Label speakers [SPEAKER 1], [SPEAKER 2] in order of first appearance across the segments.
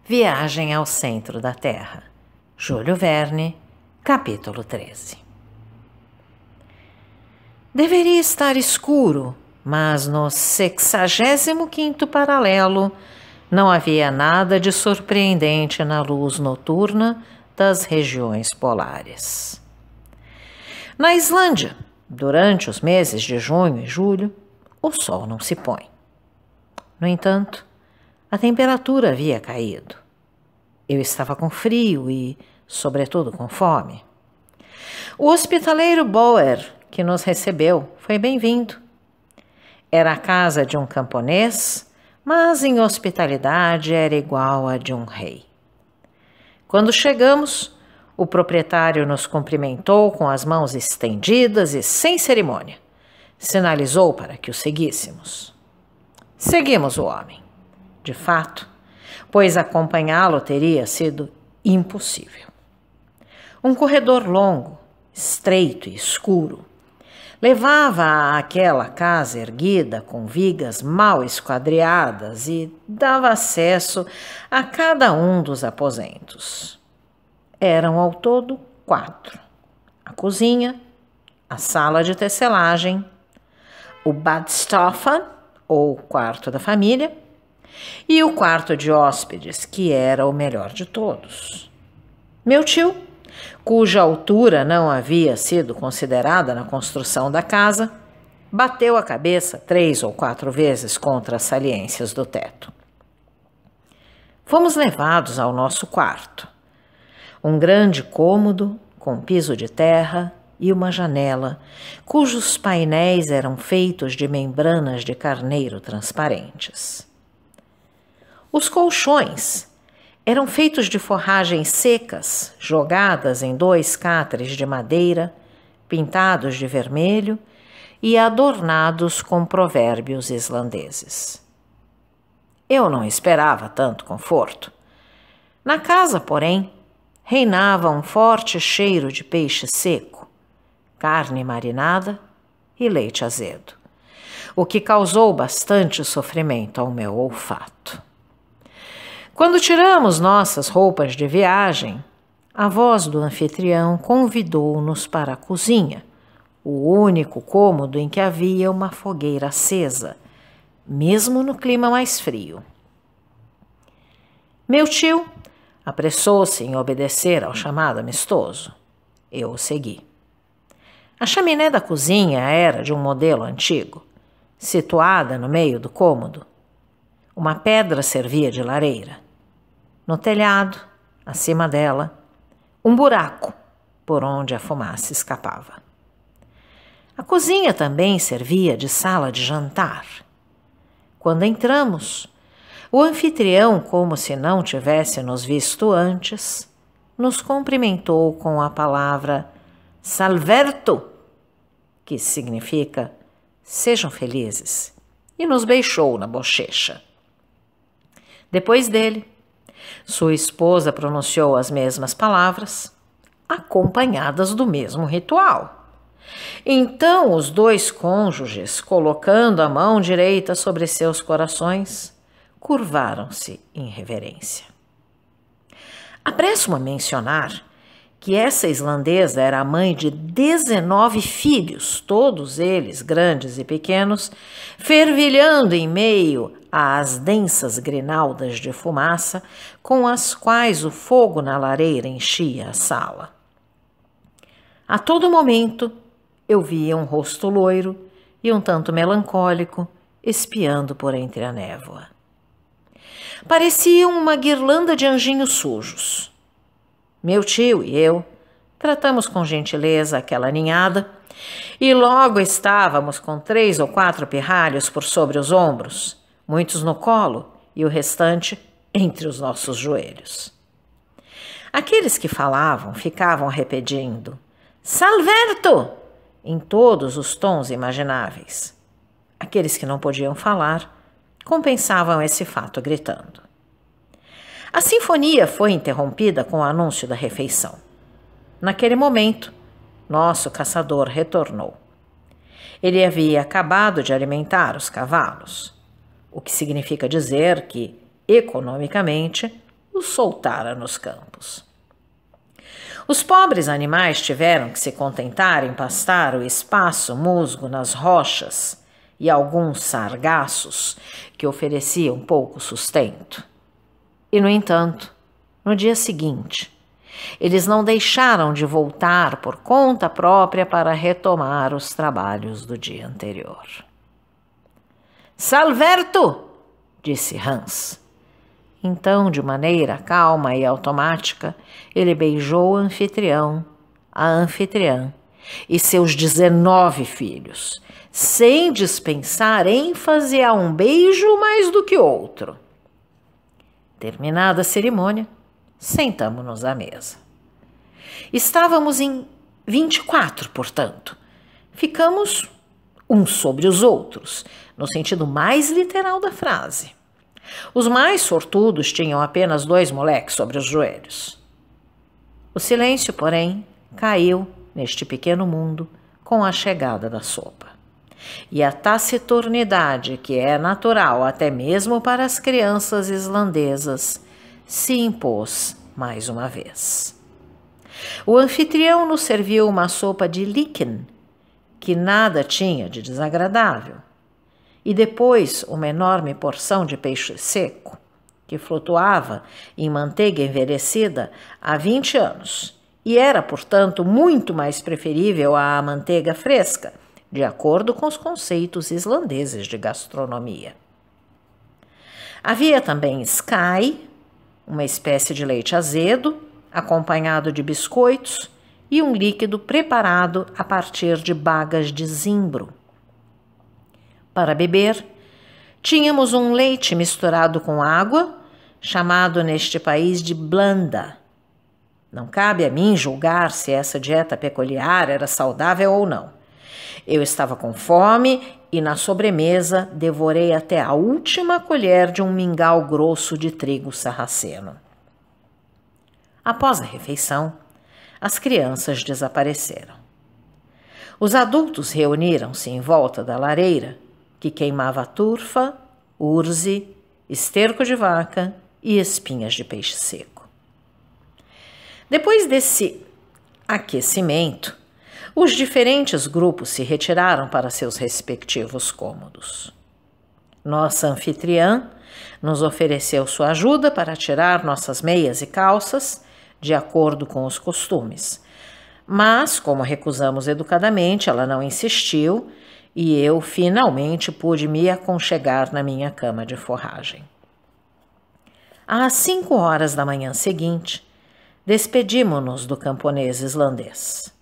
[SPEAKER 1] Viagem ao Centro da Terra. Júlio Verne, capítulo 13. Deveria estar escuro, mas no 65º paralelo não havia nada de surpreendente na luz noturna das regiões polares. Na Islândia, durante os meses de junho e julho, o sol não se põe. No entanto, a temperatura havia caído. Eu estava com frio e, sobretudo, com fome. O hospitaleiro Bauer, que nos recebeu, foi bem-vindo. Era a casa de um camponês, mas em hospitalidade era igual a de um rei. Quando chegamos, o proprietário nos cumprimentou com as mãos estendidas e sem cerimônia. Sinalizou para que o seguíssemos. Seguimos o homem. De fato, pois acompanhá-lo teria sido impossível. Um corredor longo, estreito e escuro levava àquela casa erguida com vigas mal esquadriadas e dava acesso a cada um dos aposentos. Eram ao todo 4. A cozinha, a sala de tecelagem, o badstoffen, ou quarto da família, e o quarto de hóspedes, que era o melhor de todos. Meu tio, cuja altura não havia sido considerada na construção da casa, bateu a cabeça 3 ou 4 vezes contra as saliências do teto. Fomos levados ao nosso quarto. Um grande cômodo com piso de terra e uma janela, cujos painéis eram feitos de membranas de carneiro transparentes. Os colchões eram feitos de forragens secas, jogadas em 2 catres de madeira, pintados de vermelho e adornados com provérbios islandeses. Eu não esperava tanto conforto. Na casa, porém, reinava um forte cheiro de peixe seco, carne marinada e leite azedo, o que causou bastante sofrimento ao meu olfato. Quando tiramos nossas roupas de viagem, a voz do anfitrião convidou-nos para a cozinha, o único cômodo em que havia uma fogueira acesa, mesmo no clima mais frio. Meu tio apressou-se em obedecer ao chamado amistoso. Eu o segui. A chaminé da cozinha era de um modelo antigo, situada no meio do cômodo. Uma pedra servia de lareira. No telhado, acima dela, um buraco por onde a fumaça escapava. A cozinha também servia de sala de jantar. Quando entramos, o anfitrião, como se não tivesse nos visto antes, nos cumprimentou com a palavra salverto, que significa sejam felizes, e nos beijou na bochecha. Depois dele, sua esposa pronunciou as mesmas palavras, acompanhadas do mesmo ritual. Então os 2 cônjuges, colocando a mão direita sobre seus corações, curvaram-se em reverência. Apresso-me a mencionar que essa islandesa era a mãe de 19 filhos, todos eles grandes e pequenos, fervilhando em meio às densas grinaldas de fumaça com as quais o fogo na lareira enchia a sala. A todo momento eu via um rosto loiro e um tanto melancólico espiando por entre a névoa. Pareciam uma guirlanda de anjinhos sujos. Meu tio e eu tratamos com gentileza aquela ninhada e logo estávamos com 3 ou 4 pirralhos por sobre os ombros, muitos no colo e o restante entre os nossos joelhos. Aqueles que falavam ficavam repetindo "Salverto!" em todos os tons imagináveis. Aqueles que não podiam falar compensavam esse fato gritando. A sinfonia foi interrompida com o anúncio da refeição. Naquele momento, nosso caçador retornou. Ele havia acabado de alimentar os cavalos, o que significa dizer que, economicamente, os soltara nos campos. Os pobres animais tiveram que se contentar em pastar o espaço musgo nas rochas e alguns sargaços que ofereciam pouco sustento. E, no entanto, no dia seguinte, eles não deixaram de voltar por conta própria para retomar os trabalhos do dia anterior. "Salverto!" disse Hans. Então, de maneira calma e automática, ele beijou o anfitrião, a anfitriã e seus 19 filhos, sem dispensar ênfase a um beijo mais do que outro. Terminada a cerimônia, sentamo-nos à mesa. Estávamos em 24, portanto. Ficamos uns sobre os outros, no sentido mais literal da frase. Os mais sortudos tinham apenas 2 moleques sobre os joelhos. O silêncio, porém, caiu neste pequeno mundo com a chegada da sopa. E a taciturnidade, que é natural até mesmo para as crianças islandesas, se impôs mais uma vez. O anfitrião nos serviu uma sopa de líquen, que nada tinha de desagradável, e depois uma enorme porção de peixe seco, que flutuava em manteiga envelhecida há 20 anos, e era, portanto, muito mais preferível à manteiga fresca, de acordo com os conceitos islandeses de gastronomia. Havia também sky, uma espécie de leite azedo, acompanhado de biscoitos e um líquido preparado a partir de bagas de zimbro. Para beber, tínhamos um leite misturado com água, chamado neste país de blanda. Não cabe a mim julgar se essa dieta peculiar era saudável ou não. Eu estava com fome e, na sobremesa, devorei até a última colher de um mingau grosso de trigo sarraceno. Após a refeição, as crianças desapareceram. Os adultos reuniram-se em volta da lareira, que queimava turfa, urze, esterco de vaca e espinhas de peixe seco. Depois desse aquecimento, os diferentes grupos se retiraram para seus respectivos cômodos. Nossa anfitriã nos ofereceu sua ajuda para tirar nossas meias e calças, de acordo com os costumes. Mas, como recusamos educadamente, ela não insistiu e eu finalmente pude me aconchegar na minha cama de forragem. Às 5 horas da manhã seguinte, despedimo-nos do camponês islandês.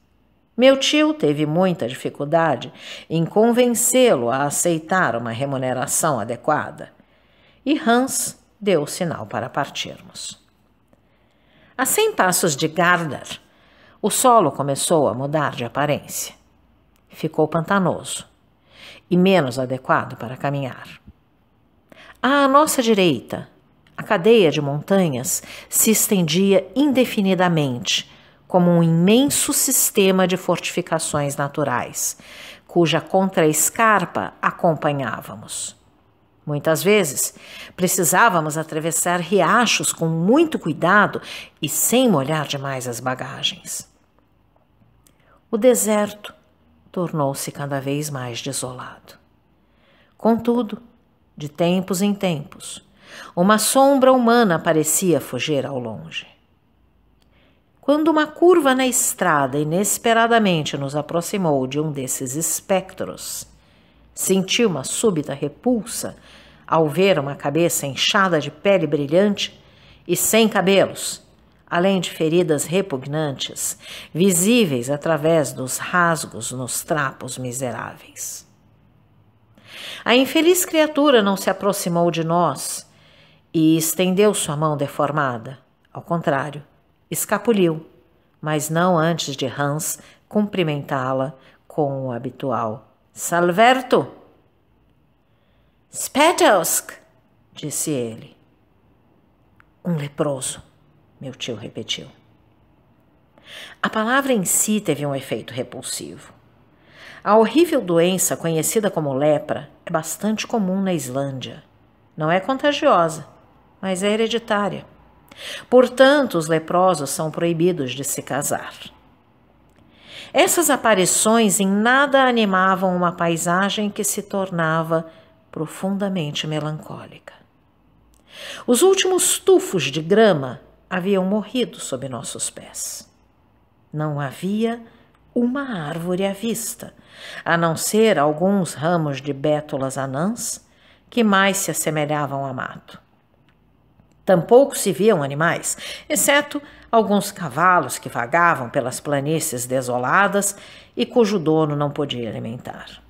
[SPEAKER 1] Meu tio teve muita dificuldade em convencê-lo a aceitar uma remuneração adequada, e Hans deu o sinal para partirmos. A 100 passos de Gardar, o solo começou a mudar de aparência. Ficou pantanoso e menos adequado para caminhar. À nossa direita, a cadeia de montanhas se estendia indefinidamente, como um imenso sistema de fortificações naturais, cuja contraescarpa acompanhávamos. Muitas vezes, precisávamos atravessar riachos com muito cuidado e sem molhar demais as bagagens. O deserto tornou-se cada vez mais desolado. Contudo, de tempos em tempos, uma sombra humana parecia fugir ao longe. Quando uma curva na estrada inesperadamente nos aproximou de um desses espectros, senti uma súbita repulsa ao ver uma cabeça inchada de pele brilhante e sem cabelos, além de feridas repugnantes, visíveis através dos rasgos nos trapos miseráveis. A infeliz criatura não se aproximou de nós e estendeu sua mão deformada. Ao contrário, escapuliu, mas não antes de Hans cumprimentá-la com o habitual "Salverto!" "Spettelsk!" disse ele. "Um leproso", meu tio repetiu. A palavra em si teve um efeito repulsivo. A horrível doença conhecida como lepra é bastante comum na Islândia. Não é contagiosa, mas é hereditária. Portanto, os leprosos são proibidos de se casar. Essas aparições em nada animavam uma paisagem que se tornava profundamente melancólica. Os últimos tufos de grama haviam morrido sob nossos pés. Não havia uma árvore à vista, a não ser alguns ramos de bétulas anãs que mais se assemelhavam a mato. Tampouco se viam animais, exceto alguns cavalos que vagavam pelas planícies desoladas e cujo dono não podia alimentar.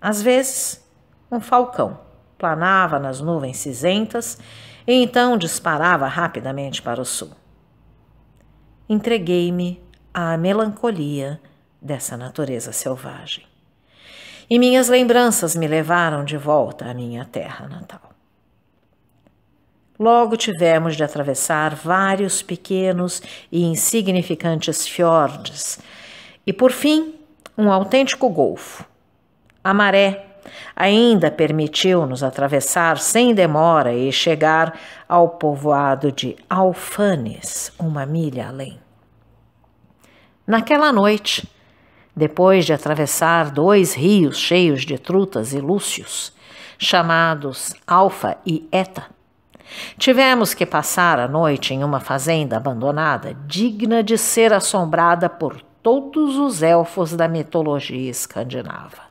[SPEAKER 1] Às vezes, um falcão planava nas nuvens cinzentas e então disparava rapidamente para o sul. Entreguei-me à melancolia dessa natureza selvagem, e minhas lembranças me levaram de volta à minha terra natal. Logo tivemos de atravessar vários pequenos e insignificantes fiordes e, por fim, um autêntico golfo. A maré ainda permitiu-nos atravessar sem demora e chegar ao povoado de Alfanes, 1 milha além. Naquela noite, depois de atravessar 2 rios cheios de trutas e lúcios, chamados Alfa e Eta, tivemos que passar a noite em uma fazenda abandonada, digna de ser assombrada por todos os elfos da mitologia escandinava.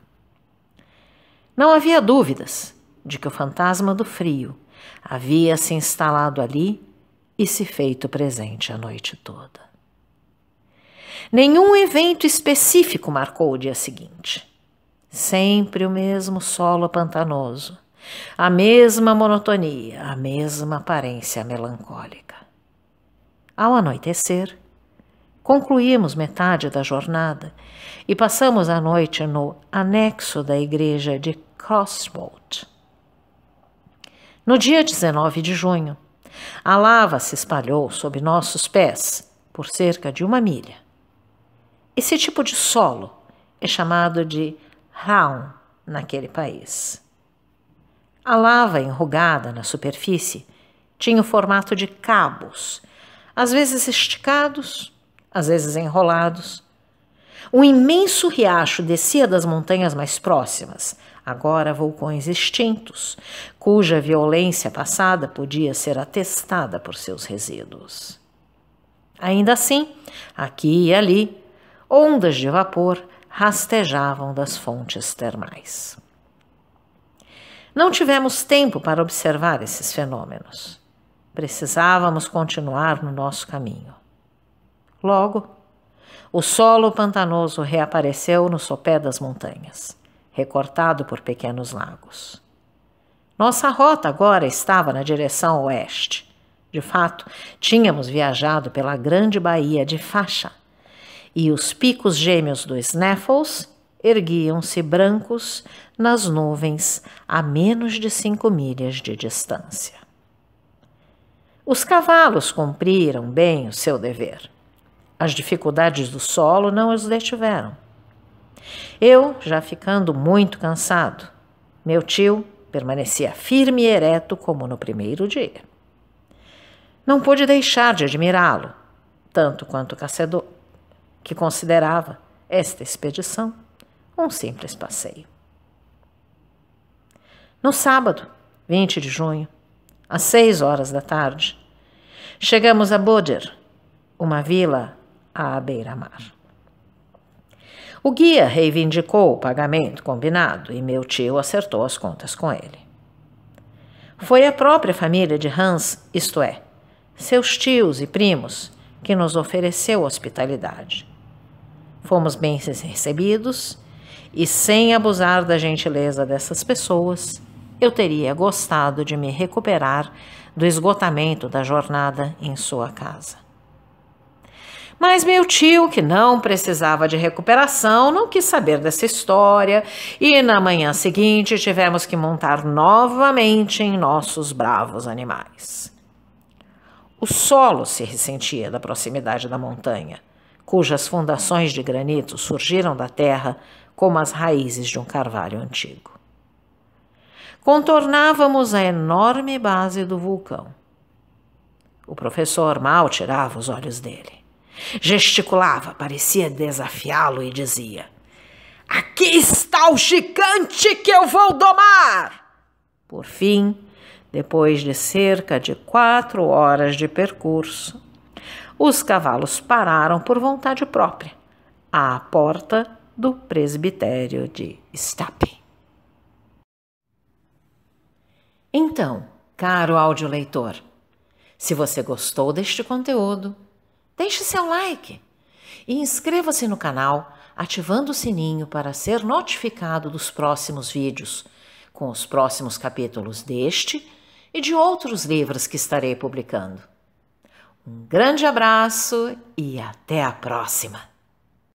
[SPEAKER 1] Não havia dúvidas de que o fantasma do frio havia se instalado ali e se feito presente a noite toda. Nenhum evento específico marcou o dia seguinte. Sempre o mesmo solo pantanoso, a mesma monotonia, a mesma aparência melancólica. Ao anoitecer, concluímos metade da jornada e passamos a noite no anexo da igreja de Crossroad. No dia 19 de junho, a lava se espalhou sob nossos pés por cerca de 1 milha. Esse tipo de solo é chamado de Raun naquele país. A lava enrugada na superfície tinha o formato de cabos, às vezes esticados, às vezes enrolados. Um imenso riacho descia das montanhas mais próximas, agora vulcões extintos, cuja violência passada podia ser atestada por seus resíduos. Ainda assim, aqui e ali, ondas de vapor rastejavam das fontes termais. Não tivemos tempo para observar esses fenômenos. Precisávamos continuar no nosso caminho. Logo, o solo pantanoso reapareceu no sopé das montanhas, recortado por pequenos lagos. Nossa rota agora estava na direção oeste. De fato, tínhamos viajado pela grande baía de Faxa, e os picos gêmeos do Snaffles erguiam-se brancos nas nuvens a menos de 5 milhas de distância. Os cavalos cumpriram bem o seu dever. As dificuldades do solo não os detiveram. Eu, já ficando muito cansado, meu tio permanecia firme e ereto como no primeiro dia. Não pude deixar de admirá-lo, tanto quanto o caçador, que considerava esta expedição um simples passeio. No sábado, 20 de junho, às 6 horas da tarde, chegamos a Bodir, uma vila à beira-mar. O guia reivindicou o pagamento combinado e meu tio acertou as contas com ele. Foi a própria família de Hans, isto é, seus tios e primos, que nos ofereceu hospitalidade. Fomos bem recebidos e, sem abusar da gentileza dessas pessoas, eu teria gostado de me recuperar do esgotamento da jornada em sua casa. Mas meu tio, que não precisava de recuperação, não quis saber dessa história e na manhã seguinte tivemos que montar novamente em nossos bravos animais. O solo se ressentia da proximidade da montanha, cujas fundações de granito surgiram da terra como as raízes de um carvalho antigo. Contornávamos a enorme base do vulcão. O professor mal tirava os olhos dele. Gesticulava, parecia desafiá-lo e dizia: "Aqui está o gigante que eu vou domar!" Por fim, depois de cerca de 4 horas de percurso, os cavalos pararam por vontade própria à porta do presbitério de Stapi. Então, caro audioleitor, se você gostou deste conteúdo, deixe seu like e inscreva-se no canal ativando o sininho para ser notificado dos próximos vídeos, com os próximos capítulos deste e de outros livros que estarei publicando. Um grande abraço e até a próxima!